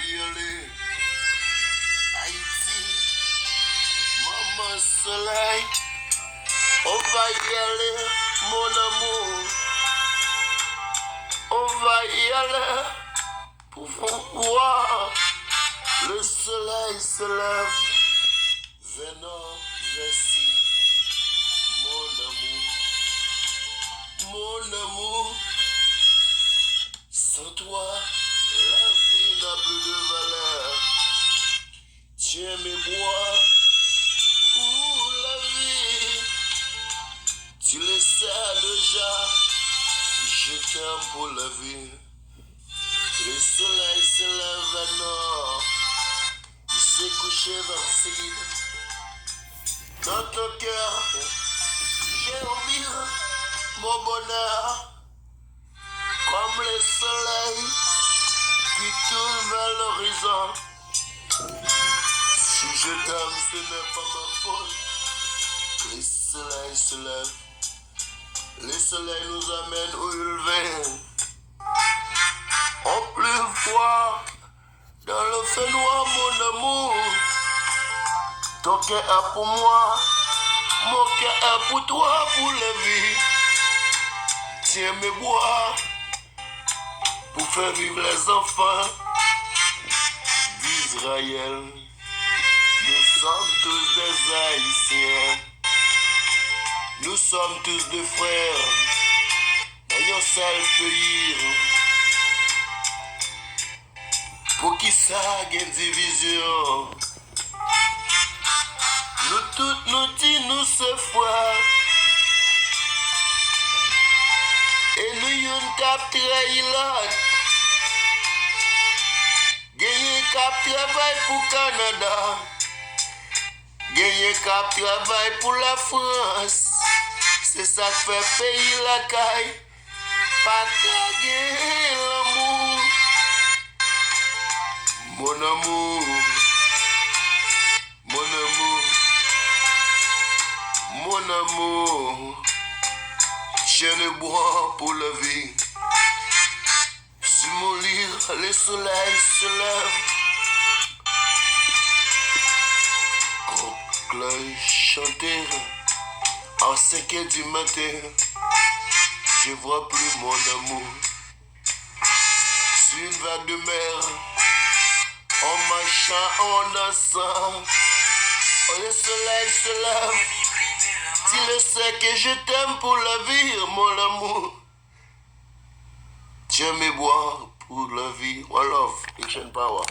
y aller. Haïti, maman soleil, on va y aller, mon amour. On va y aller pour voir le soleil se lève. Venons, voici, mon amour. Sans toi, la vie n'a plus de valeur. Tiens mes bois pour la vie. Tu le sais déjà, je t'aime pour la vie. Le soleil se lève à nord, il s'est couché vers le sud. Dans ton cœur, j'ai envie mon bonheur. Comme le soleil qui tourne vers l'horizon. Si je t'aime, ce n'est pas ma faute. Le soleil se lève. Le soleil nous amène au lever. En plus froid, dans le feu noir, mon amour. Ton cœur est pour moi, mon cœur est pour toi, pour la vie. Tiens mes bois. Pour faire vivre les enfants d'Israël. Nous sommes tous des Haïtiens. Nous sommes tous des frères dans un seul pays. Pour qui ça y a une division? Nous tous nous disons nous ce frères. Et nous y'on cap trahi l'autre. Gagné cap travail pour Canada. Gagné cap travail pour la France. C'est ça qui fait payer la caille. Pas gagner l'amour. Mon amour. Mon amour. Mon amour. Je ne bois pour la vie. Sur mon lit, le soleil se lève. Quand l'œil chantait à 5 heures du matin, je vois plus mon amour. Sur une vague de mer, en marchant, en dansant, le soleil se lève. Tu le sais que je t'aime pour la vie, mon amour. Tiens mes bois pour la vie. One love, action power.